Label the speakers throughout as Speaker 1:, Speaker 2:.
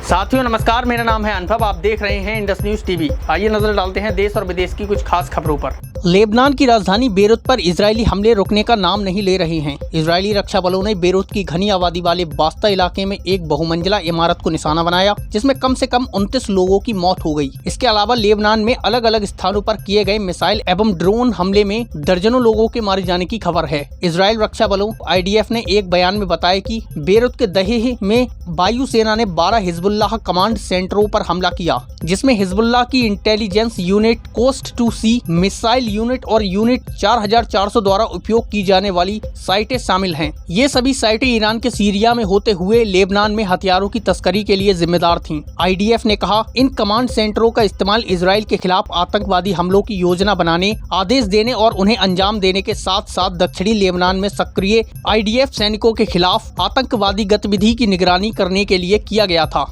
Speaker 1: साथियों नमस्कार, मेरा नाम है अनुभव। आप देख रहे हैं इंडस न्यूज टीवी। आइए नजर डालते हैं देश और विदेश की कुछ खास खबरों पर। लेबनान की राजधानी बेरूत पर इजरायली हमले रुकने का नाम नहीं ले रहे हैं। इजरायली रक्षा बलों ने बेरूत की घनी आबादी वाले बास्ता इलाके में एक बहुमंजिला इमारत को निशाना बनाया, जिसमें कम से कम 29 लोगों की मौत हो गई। इसके अलावा लेबनान में अलग अलग स्थानों पर किए गए मिसाइल एवं ड्रोन हमले में दर्जनों लोगों के मारे जाने की खबर है। इजरायल रक्षा बलों IDF ने एक बयान में बताया कि बेरूत के दहेह में वायुसेना ने 12 हिजबुल्लाह कमांड सेंटरों पर हमला किया, जिसमें हिजबुल्लाह की intelligence unit, coast to sea missile unit और यूनिट 4400 द्वारा उपयोग की जाने वाली साइटें शामिल हैं। ये सभी साइटें ईरान के सीरिया में होते हुए लेबनान में हथियारों की तस्करी के लिए जिम्मेदार थीं। IDF ने कहा, इन कमांड सेंटरों का इस्तेमाल इजराइल के खिलाफ आतंकवादी हमलों की योजना बनाने, आदेश देने और उन्हें अंजाम देने के साथ साथ दक्षिणी लेबनान में सक्रिय IDF सैनिकों के खिलाफ आतंकवादी गतिविधि की निगरानी करने के लिए किया गया था।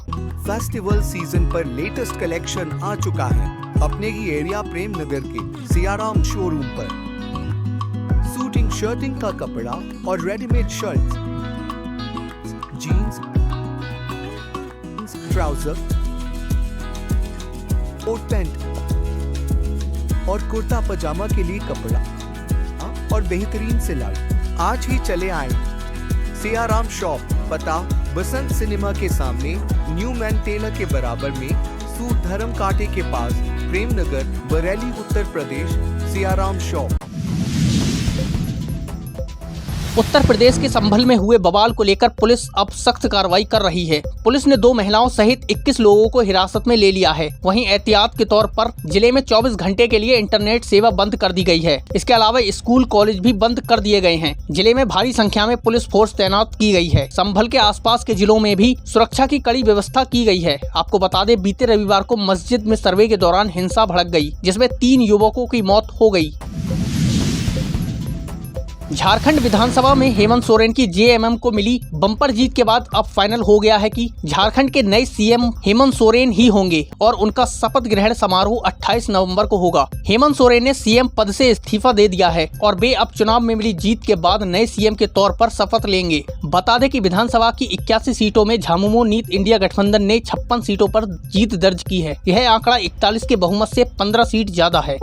Speaker 2: फेस्टिवल सीजन पर लेटेस्ट कलेक्शन आ चुका है अपने ही एरिया प्रेम नगर के सियाराम शोरूम पर। सूटिंग शर्टिंग का कपड़ा और readymade shirts, jeans, trouser, coat pant और कुर्ता पजामा के लिए कपड़ा और बेहतरीन सिलाई। आज ही चले आए सियाराम शॉप, पता बसंत सिनेमा के सामने, न्यू मैन टेलर के बराबर में, सूट धर्म कांटे के पास, प्रेमनगर, बरेली, उत्तर प्रदेश। सियाराम शॉप।
Speaker 1: उत्तर प्रदेश के संभल में हुए बवाल को लेकर पुलिस अब सख्त कार्रवाई कर रही है। पुलिस ने 2 महिलाओं सहित 21 लोगों को हिरासत में ले लिया है। वहीं एहतियात के तौर पर जिले में 24 घंटे के लिए इंटरनेट सेवा बंद कर दी गई है। इसके अलावा स्कूल कॉलेज भी बंद कर दिए गए हैं। जिले में भारी संख्या में पुलिस फोर्स तैनात की गई है। संभल के आसपास के जिलों में भी सुरक्षा की कड़ी व्यवस्था की गई है। आपको बता दें, बीते रविवार को मस्जिद में सर्वे के दौरान हिंसा भड़क गई, जिसमें 3 युवकों की मौत हो गई। झारखंड विधानसभा में हेमंत सोरेन की JMM को मिली बम्पर जीत के बाद अब फाइनल हो गया है कि झारखंड के नए CM हेमंत सोरेन ही होंगे और उनका शपथ ग्रहण समारोह 28 नवंबर को होगा। हेमंत सोरेन ने CM पद से इस्तीफा दे दिया है और वे अब चुनाव में मिली जीत के बाद नए CM के तौर पर शपथ लेंगे। बता दें कि विधानसभा की 81 सीटों में झामुमो नीत इंडिया गठबंधन ने 56 सीटों पर जीत दर्ज की है। यह आंकड़ा 41 के बहुमत से 15 सीट ज्यादा है।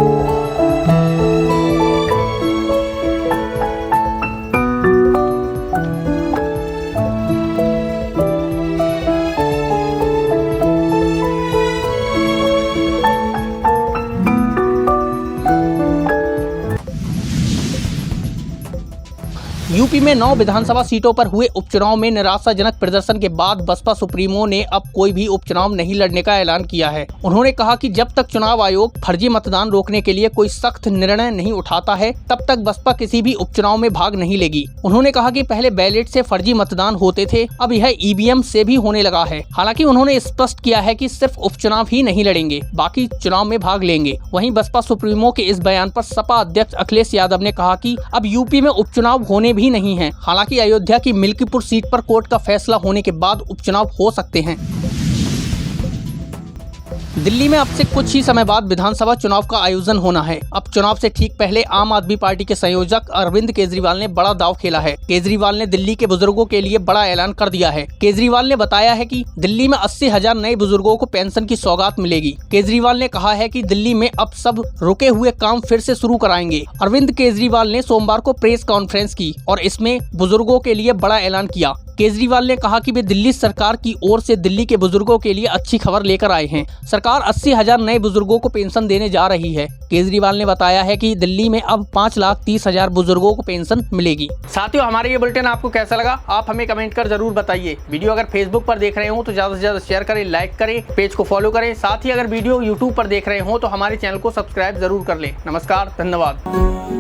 Speaker 1: यूपी में 9 विधानसभा सीटों पर हुए उपचुनाव में निराशाजनक प्रदर्शन के बाद बसपा सुप्रीमो ने अब कोई भी उपचुनाव नहीं लड़ने का ऐलान किया है। उन्होंने कहा कि जब तक चुनाव आयोग फर्जी मतदान रोकने के लिए कोई सख्त निर्णय नहीं उठाता है, तब तक बसपा किसी भी उपचुनाव में भाग नहीं लेगी। उन्होंने कहा कि पहले बैलेट से फर्जी मतदान होते थे, अब यह EVM से भी होने लगा है। हालांकि उन्होंने स्पष्ट किया है कि सिर्फ उपचुनाव ही नहीं लड़ेंगे, बाकी चुनाव में भाग लेंगे। वहीं बसपा सुप्रीमो के इस बयान पर सपा अध्यक्ष अखिलेश यादव ने कहा कि अब यूपी में उपचुनाव होने भी नहीं है। हालांकि अयोध्या की मिल्कीपुर सीट पर कोर्ट का फैसला होने के बाद उपचुनाव हो सकते हैं। दिल्ली में अब से कुछ ही समय बाद विधानसभा चुनाव का आयोजन होना है। अब चुनाव से ठीक पहले आम आदमी पार्टी के संयोजक अरविंद केजरीवाल ने बड़ा दांव खेला है। केजरीवाल ने दिल्ली के बुजुर्गों के लिए बड़ा ऐलान कर दिया है। केजरीवाल ने बताया है कि दिल्ली में 80,000 नए बुजुर्गों को पेंशन की सौगात मिलेगी। केजरीवाल ने कहा है कि दिल्ली में अब सब रुके हुए काम फिर से शुरू कराएंगे। अरविंद केजरीवाल ने सोमवार को प्रेस कॉन्फ्रेंस की और इसमें बुजुर्गों के लिए बड़ा ऐलान किया। केजरीवाल ने कहा कि वे दिल्ली सरकार की ओर से दिल्ली के बुजुर्गों के लिए अच्छी खबर लेकर आए हैं। सरकार 80,000 नए बुजुर्गों को पेंशन देने जा रही है। केजरीवाल ने बताया है कि दिल्ली में अब 5,30,000 बुजुर्गों को पेंशन मिलेगी। साथियों, हमारा ये बुलेटिन आपको कैसा लगा, आप हमें कमेंट कर जरूर बताइए। वीडियो अगर फेसबुक पर देख रहे हो तो ज्यादा से ज्यादा शेयर करें, लाइक करें, पेज को फॉलो करें। साथ ही अगर वीडियो यूट्यूब पर देख रहे हो तो हमारे चैनल को सब्सक्राइब जरूर कर ले। नमस्कार, धन्यवाद।